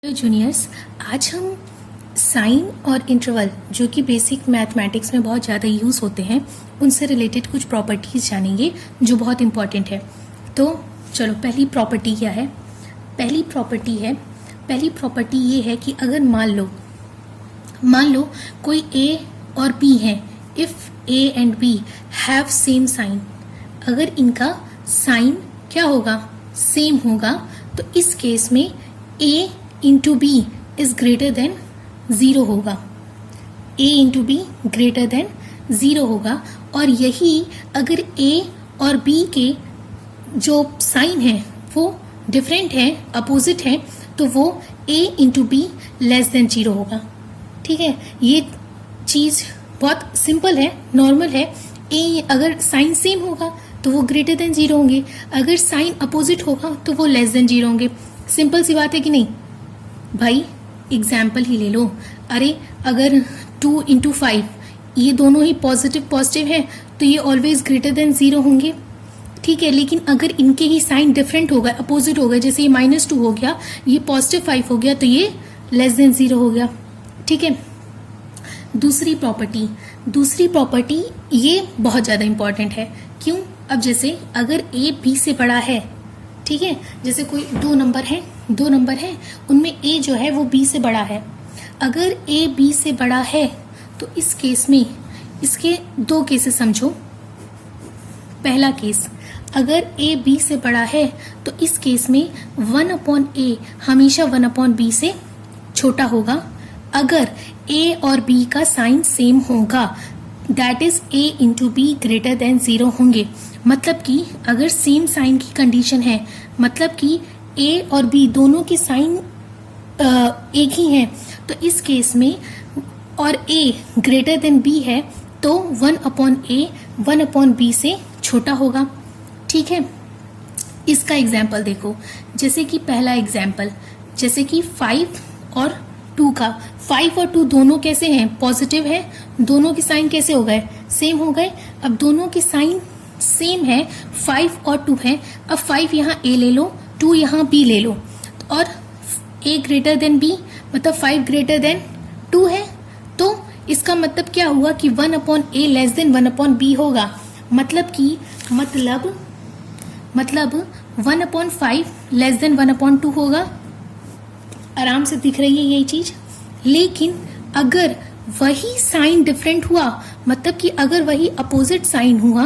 Hello juniors, आज हम sign और इंटरवल जो कि बेसिक मैथमेटिक्स में बहुत ज़्यादा यूज़ होते हैं उनसे रिलेटेड कुछ प्रॉपर्टीज़ जानेंगे जो बहुत इम्पॉर्टेंट है। तो चलो, पहली प्रॉपर्टी क्या है? पहली प्रॉपर्टी ये है कि अगर मान लो कोई ए और बी है, if a and b have same sign, अगर इनका साइन क्या होगा? सेम होगा, तो इस केस में ए into B is greater than zero होगा। ए into be greater than zero होगा। और यही अगर ए और बी के जो साइन है वो डिफरेंट है, अपोजिट है, तो वो ए into be less than zero होगा। ठीक है, ये चीज़ बहुत सिंपल है, नॉर्मल है। ए अगर साइन सेम होगा तो वो ग्रेटर देन ज़ीरो होंगे, अगर साइन अपोजिट होगा तो वो लेस देन ज़ीरो होंगे। सिंपल सी बात है कि नहीं भाई? एग्जाम्पल ही ले लो। अरे अगर 2 इंटू 5 ये दोनों ही पॉजिटिव है तो ये ऑलवेज ग्रेटर देन ज़ीरो होंगे। ठीक है, लेकिन अगर इनके ही साइन डिफरेंट हो गए, अपोजिट हो गए, जैसे ये -2 हो गया, ये +5 हो गया, तो ये लेस देन ज़ीरो हो गया। ठीक है, दूसरी प्रॉपर्टी ये बहुत ज़्यादा इंपॉर्टेंट है। क्यों? अब जैसे अगर ए बी से बड़ा है, ठीक है, जैसे कोई दो नंबर है, उनमें ए जो है वो बी से बड़ा है। अगर ए बी से बड़ा है तो इस केस में इसके दो केसेस समझो। पहला केस, अगर ए बी से बड़ा है तो इस केस में 1/a हमेशा 1/b से छोटा होगा। अगर ए और बी का साइन सेम होगा, that is a into be greater than zero होंगे। मतलब कि अगर सेम साइन की कंडीशन है, मतलब कि ए और बी दोनों की साइन एक ही है, तो इस केस में और ए ग्रेटर देन बी है तो 1/a 1/b से छोटा होगा। ठीक है, इसका एग्जाम्पल देखो। जैसे कि पहला एग्जाम्पल, जैसे कि 5 और 2 का, 5 और 2 दोनों कैसे हैं? पॉजिटिव है। दोनों के साइन कैसे हो गए? सेम हो गए। अब दोनों के साइन सेम है, 5 और 2 है। अब 5 यहाँ ए ले लो, 2 यहाँ बी ले लो, और ए ग्रेटर देन बी मतलब 5 ग्रेटर देन 2 है, तो इसका मतलब क्या हुआ कि 1/a लेस देन 1/b होगा। मतलब 1/5 लेस देन 1/2 होगा। आराम से दिख रही है यही चीज। लेकिन अगर वही साइन डिफरेंट हुआ, मतलब कि अगर वही अपोजिट साइन हुआ,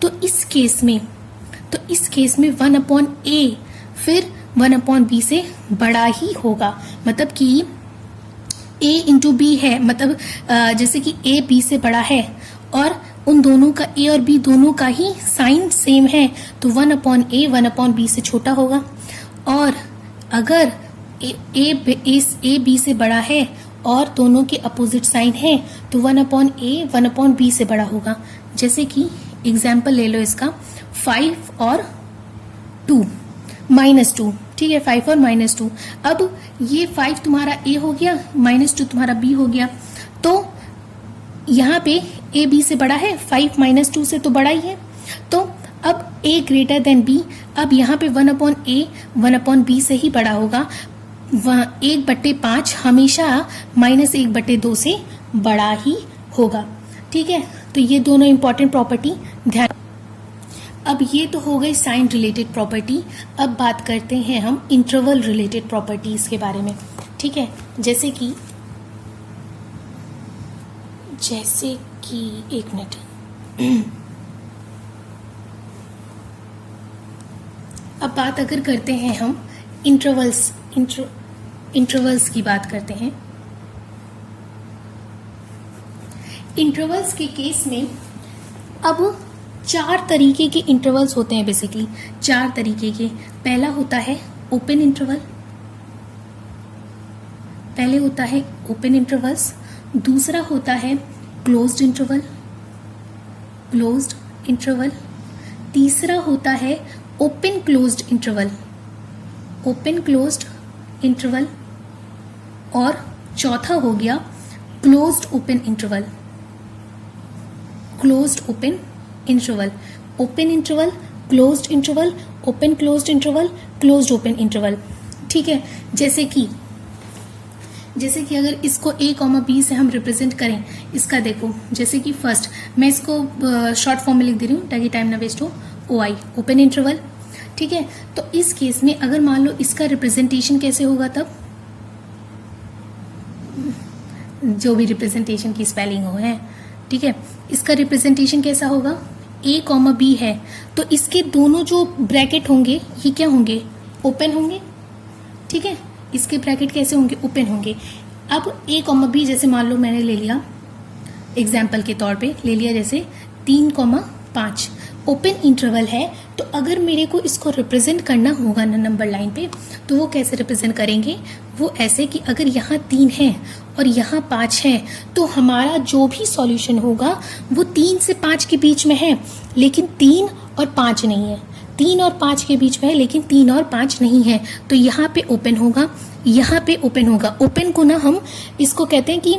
तो इस केस में 1/a फिर 1/b से बड़ा ही होगा। मतलब कि a इंटू बी है, मतलब जैसे कि a b से बड़ा है और उन दोनों का, a और b दोनों का ही साइन सेम है, तो 1/a 1/b से छोटा होगा। और अगर a b से बड़ा है और दोनों के अपोजिट साइन है, तो 1/a 1/b से बड़ा होगा। जैसे कि एग्जाम्पल ले लो इसका, 5 और 2 -2। ठीक है, 5 और -2। अब ये 5 तुम्हारा a हो गया, -2 तुम्हारा b हो गया, तो यहाँ पे a b से बड़ा है, 5 -2 से तो बड़ा ही है। तो अब a ग्रेटर देन b, अब यहाँ पे 1/a 1/b से ही बड़ा होगा। 1/5 हमेशा -1/2 से बड़ा ही होगा। ठीक है, तो ये दोनों इंपॉर्टेंट प्रॉपर्टी ध्यान। अब ये तो हो गई साइन रिलेटेड प्रॉपर्टी। अब बात करते हैं हम इंटरवल रिलेटेड प्रॉपर्टीज के बारे में। ठीक है, जैसे कि एक मिनट, अब बात अगर करते हैं हम इंटरवल्स की बात करते हैं। इंटरवल्स के केस में अब 4 तरीके के इंटरवल्स होते हैं। बेसिकली 4 तरीके के। पहला होता है ओपन इंटरवल्स, दूसरा होता है क्लोज्ड इंटरवल, तीसरा होता है ओपन क्लोज्ड इंटरवल, और चौथा हो गया closed open interval. Open interval, closed interval, open closed interval, closed open interval. ठीक है। जैसे कि अगर इसको a कॉमा बी से हम रिप्रेजेंट करें, इसका देखो, जैसे कि फर्स्ट मैं इसको शॉर्ट फॉर्म में लिख दे रही हूँ ताकि टाइम ना वेस्ट हो, OI ओपन इंटरवल, ठीक है। तो इस केस में अगर मान लो इसका रिप्रेजेंटेशन कैसे होगा, तब जो भी रिप्रेजेंटेशन की स्पेलिंग हो है, ठीक है, इसका रिप्रेजेंटेशन कैसा होगा, a कॉमा बी है तो इसके दोनों जो ब्रैकेट होंगे ये क्या होंगे, ओपन होंगे, ठीक है। इसके ब्रैकेट कैसे होंगे, ओपन होंगे। अब a कॉमा बी जैसे मान लो मैंने ले लिया एग्जाम्पल के तौर पे, ले लिया जैसे 3,5 ओपन इंटरवल है, तो अगर मेरे को इसको रिप्रेजेंट करना होगा ना नंबर लाइन पे, तो वो कैसे रिप्रेजेंट करेंगे, वो ऐसे कि अगर यहाँ 3 है और यहाँ 5 है तो हमारा जो भी सॉल्यूशन होगा वो 3 से 5 के बीच में है, लेकिन 3 और 5 नहीं है, 3 और 5 के बीच में है लेकिन 3 और 5 नहीं है, तो यहाँ पे ओपन होगा, यहाँ पे ओपन होगा। ओपन को ना हम इसको कहते हैं कि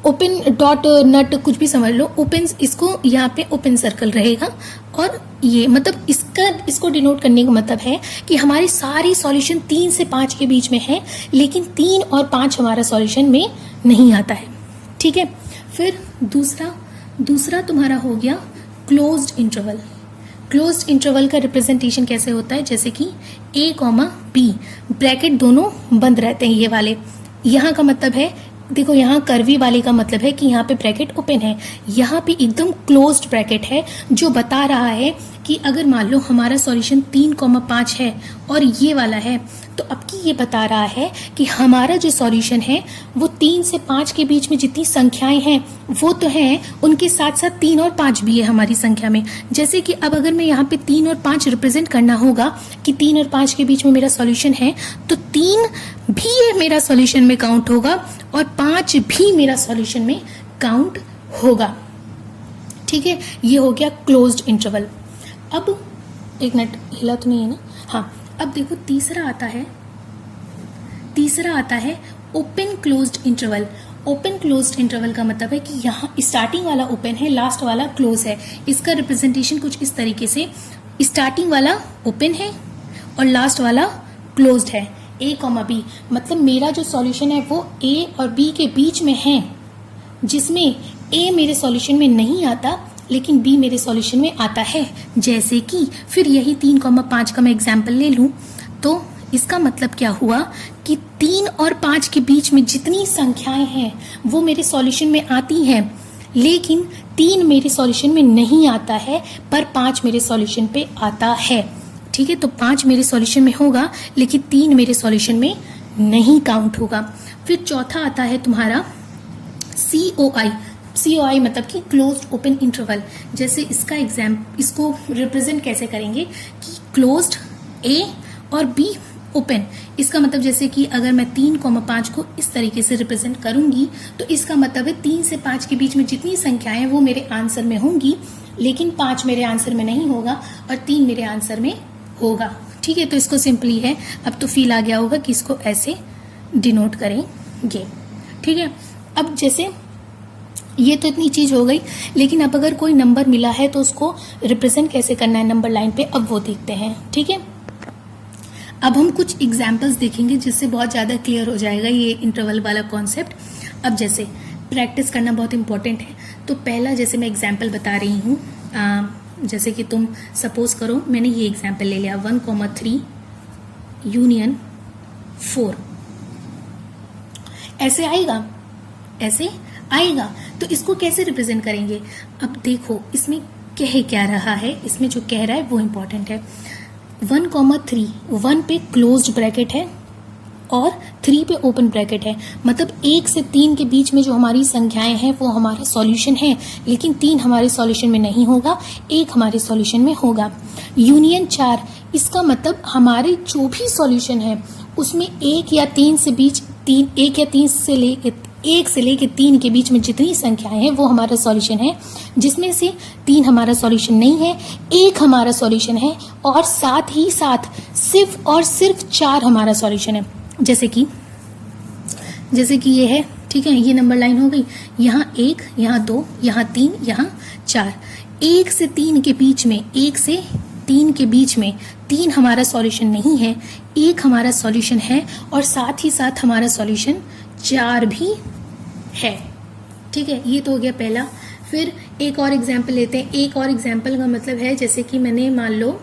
ओपन डॉट नट कुछ भी समझ लो, ओपन, इसको यहाँ पे ओपन सर्कल रहेगा। और ये मतलब इसको डिनोट करने का मतलब है कि हमारी सारी सॉल्यूशन 3 से 5 के बीच में है, लेकिन 3 और 5 हमारा सॉल्यूशन में नहीं आता है, ठीक है। फिर दूसरा तुम्हारा हो गया क्लोज्ड इंटरवल। क्लोज्ड इंटरवल का रिप्रेजेंटेशन कैसे होता है, जैसे कि a कॉमा बी ब्रैकेट दोनों बंद रहते हैं, ये वाले, यहाँ का मतलब है, देखो यहाँ कर्वी वाले का मतलब है कि यहाँ पे ब्रैकेट ओपन है, यहाँ पे एकदम क्लोज्ड ब्रैकेट है जो बता रहा है कि अगर मान लो हमारा सॉल्यूशन 3,5 है और ये वाला है, तो अब की ये बता रहा है कि हमारा जो सॉल्यूशन है वो 3 से 5 के बीच में जितनी संख्याएं हैं वो तो हैं, उनके साथ साथ 3 और 5 भी है हमारी संख्या में। जैसे कि अब अगर मैं यहाँ पे 3 और 5 रिप्रेजेंट करना होगा कि 3 और 5 के बीच में मेरा सॉल्यूशन है, तो 3 भी मेरा सॉल्यूशन में काउंट होगा और 5 भी मेरा सॉल्यूशन में काउंट होगा, ठीक है। ये हो गया क्लोज्ड इंटरवल। अब एक मिनट, हिला तो नहीं है ना, हाँ। अब देखो तीसरा आता है open closed interval. Open closed interval का मतलब है कि यहाँ स्टार्टिंग वाला ओपन है, लास्ट वाला क्लोज है। इसका रिप्रेजेंटेशन कुछ इस तरीके से, स्टार्टिंग वाला ओपन है और लास्ट वाला क्लोज्ड है, a कॉमा बी, मतलब मेरा जो सॉल्यूशन है वो a और b के बीच में है, जिसमें a मेरे सॉल्यूशन में नहीं आता लेकिन b मेरे सॉल्यूशन में आता है। जैसे कि फिर यही 3,5 का मैं एग्जाम्पल ले लूं, तो इसका मतलब क्या हुआ कि 3 और 5 के बीच में जितनी संख्याएं हैं वो मेरे सॉल्यूशन में आती हैं, लेकिन 3 मेरे सॉल्यूशन में नहीं आता है पर 5 मेरे सॉल्यूशन पे आता है, ठीक है। तो 5 मेरे सॉल्यूशन में होगा लेकिन 3 मेरे सॉल्यूशन में नहीं काउंट होगा। फिर चौथा आता है तुम्हारा COI मतलब कि क्लोज्ड ओपन इंटरवल। जैसे इसको रिप्रेजेंट कैसे करेंगे कि क्लोज्ड A और B ओपन। इसका मतलब जैसे कि अगर मैं 3,5 को इस तरीके से रिप्रेजेंट करूंगी तो इसका मतलब है 3 से 5 के बीच में जितनी संख्याएं वो मेरे आंसर में होंगी, लेकिन 5 मेरे आंसर में नहीं होगा और 3 मेरे आंसर में होगा, ठीक है। तो इसको सिंपली है, अब तो फील आ गया होगा कि इसको ऐसे डिनोट करेंगे, ठीक है। अब जैसे ये तो इतनी चीज हो गई, लेकिन अब अगर कोई नंबर मिला है तो उसको रिप्रेजेंट कैसे करना है नंबर लाइन पे, अब वो देखते हैं, ठीक है। अब हम कुछ एग्जाम्पल्स देखेंगे जिससे बहुत ज़्यादा क्लियर हो जाएगा ये इंटरवल वाला कॉन्सेप्ट। अब जैसे प्रैक्टिस करना बहुत इंपॉर्टेंट है, तो पहला जैसे मैं एग्जाम्पल बता रही हूँ, जैसे कि तुम सपोज करो मैंने ये एग्जाम्पल ले लिया 1,3 यूनियन 4, ऐसे आएगा। तो इसको कैसे रिप्रेजेंट करेंगे, अब देखो इसमें कह क्या रहा है, इसमें जो कह रहा है वो इम्पोर्टेंट है। 1,3, 1 पे क्लोज्ड ब्रैकेट है और 3 पे ओपन ब्रैकेट है, मतलब 1 से 3 के बीच में जो हमारी संख्याएं हैं वो हमारा सॉल्यूशन है, लेकिन 3 हमारे सॉल्यूशन में नहीं होगा, 1 हमारे सॉल्यूशन में होगा। यूनियन 4, इसका मतलब हमारे जो भी सॉल्यूशन है उसमें 1 या 3 से लेके 3 के बीच में जितनी संख्याएं हैं वो हमारा सॉल्यूशन है, जिसमें से 3 हमारा सॉल्यूशन नहीं है, 1 हमारा सॉल्यूशन है और साथ ही साथ सिर्फ और सिर्फ 4 हमारा सॉल्यूशन है। जैसे कि ये है, ठीक है, ये नंबर लाइन हो गई, यहाँ 1, यहाँ 2, यहाँ 3, यहाँ 4। 1 से 3 के बीच में, 1 से 3 के बीच में 3 हमारा सॉल्यूशन नहीं है, 1 हमारा सॉल्यूशन है और साथ ही साथ हमारा सॉल्यूशन 4 भी है। ठीक है, ये तो हो गया पहला। फिर एक और एग्जाम्पल लेते हैं। एक और एग्जाम्पल का मतलब है जैसे कि मैंने मान लो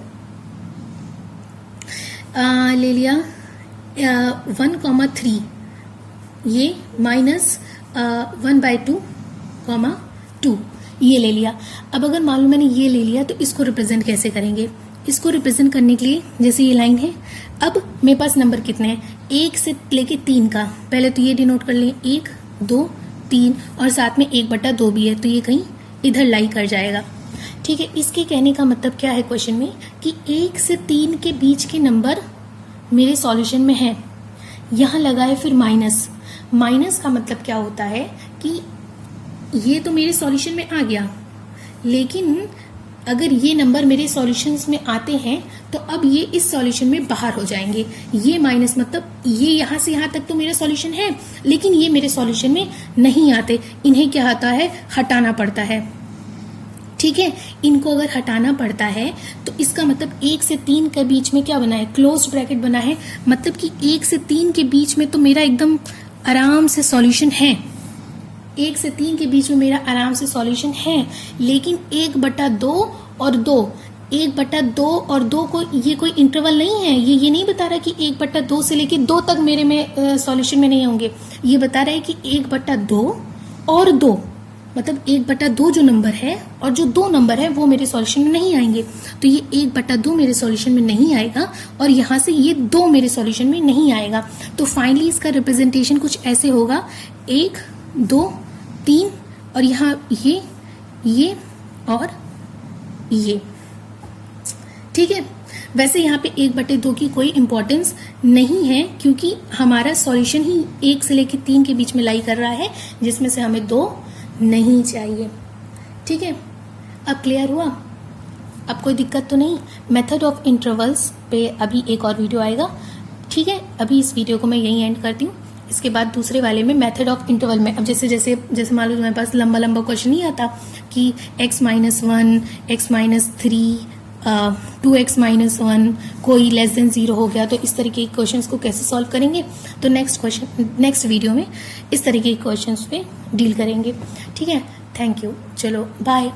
ले लिया 1,3, ये -1/2, ये ले लिया। अब अगर मान लो मैंने ये ले लिया तो इसको रिप्रेजेंट कैसे करेंगे? इसको रिप्रेजेंट करने के लिए जैसे ये लाइन है, अब मेरे पास नंबर कितने हैं 1 से लेके 3 का, पहले तो ये डिनोट कर लें 1 2 3 और साथ में 1/2 भी है, तो ये कहीं इधर लाई कर जाएगा। ठीक है, इसके कहने का मतलब क्या है क्वेश्चन में कि 1 से 3 के बीच के नंबर मेरे सॉल्यूशन में है। यहाँ लगाए फिर माइनस। माइनस का मतलब क्या होता है कि ये तो मेरे सॉल्यूशन में आ गया, लेकिन अगर ये नंबर मेरे सॉल्यूशंस में आते हैं तो अब ये इस सॉल्यूशन में बाहर हो जाएंगे। ये माइनस मतलब ये यहाँ से यहाँ तक तो मेरा सॉल्यूशन है, लेकिन ये मेरे सॉल्यूशन में नहीं आते, इन्हें क्या होता है हटाना पड़ता है। ठीक है, इनको अगर हटाना पड़ता है तो इसका मतलब 1 से 3 के बीच में क्या बना है, क्लोज ब्रैकेट बना है, मतलब कि 1 से 3 के बीच में तो मेरा एकदम आराम से सॉल्यूशन है। 1 से 3 के बीच में मेरा आराम से सॉल्यूशन है, लेकिन 1/2 और 2, 1/2 और 2 को ये कोई इंटरवल नहीं है। ये नहीं बता रहा कि 1/2 से लेके 2 तक मेरे में सॉल्यूशन में नहीं होंगे। ये बता रहा है कि 1/2 और 2, मतलब 1/2 जो नंबर है और जो 2 नंबर है वो मेरे सॉल्यूशन में नहीं आएंगे। तो ये 1/2 मेरे सॉल्यूशन में नहीं आएगा और यहाँ से ये 2 मेरे सॉल्यूशन में नहीं आएगा। तो फाइनली इसका रिप्रेजेंटेशन कुछ ऐसे होगा 1 2 3 और यहाँ ये और ये। ठीक है, वैसे यहाँ पे 1/2 की कोई इंपॉर्टेंस नहीं है, क्योंकि हमारा सॉल्यूशन ही 1 से लेकर 3 के बीच में लाई कर रहा है, जिसमें से हमें 2 नहीं चाहिए। ठीक है, अब क्लियर हुआ? अब कोई दिक्कत तो नहीं? मेथड ऑफ इंटरवल्स पे अभी एक और वीडियो आएगा। ठीक है, अभी इस वीडियो को मैं यहीं एंड करती हूँ। इसके बाद दूसरे वाले में मेथड ऑफ इंटरवल में, अब जैसे मान लो तुम्हारे पास लंबा क्वेश्चन नहीं आता कि x-1 x-3 2x-1 कोई लेस देन 0 हो गया, तो इस तरीके के क्वेश्चंस को कैसे सॉल्व करेंगे, तो नेक्स्ट वीडियो में इस तरीके के क्वेश्चंस पे डील करेंगे। ठीक है, थैंक यू, चलो बाय।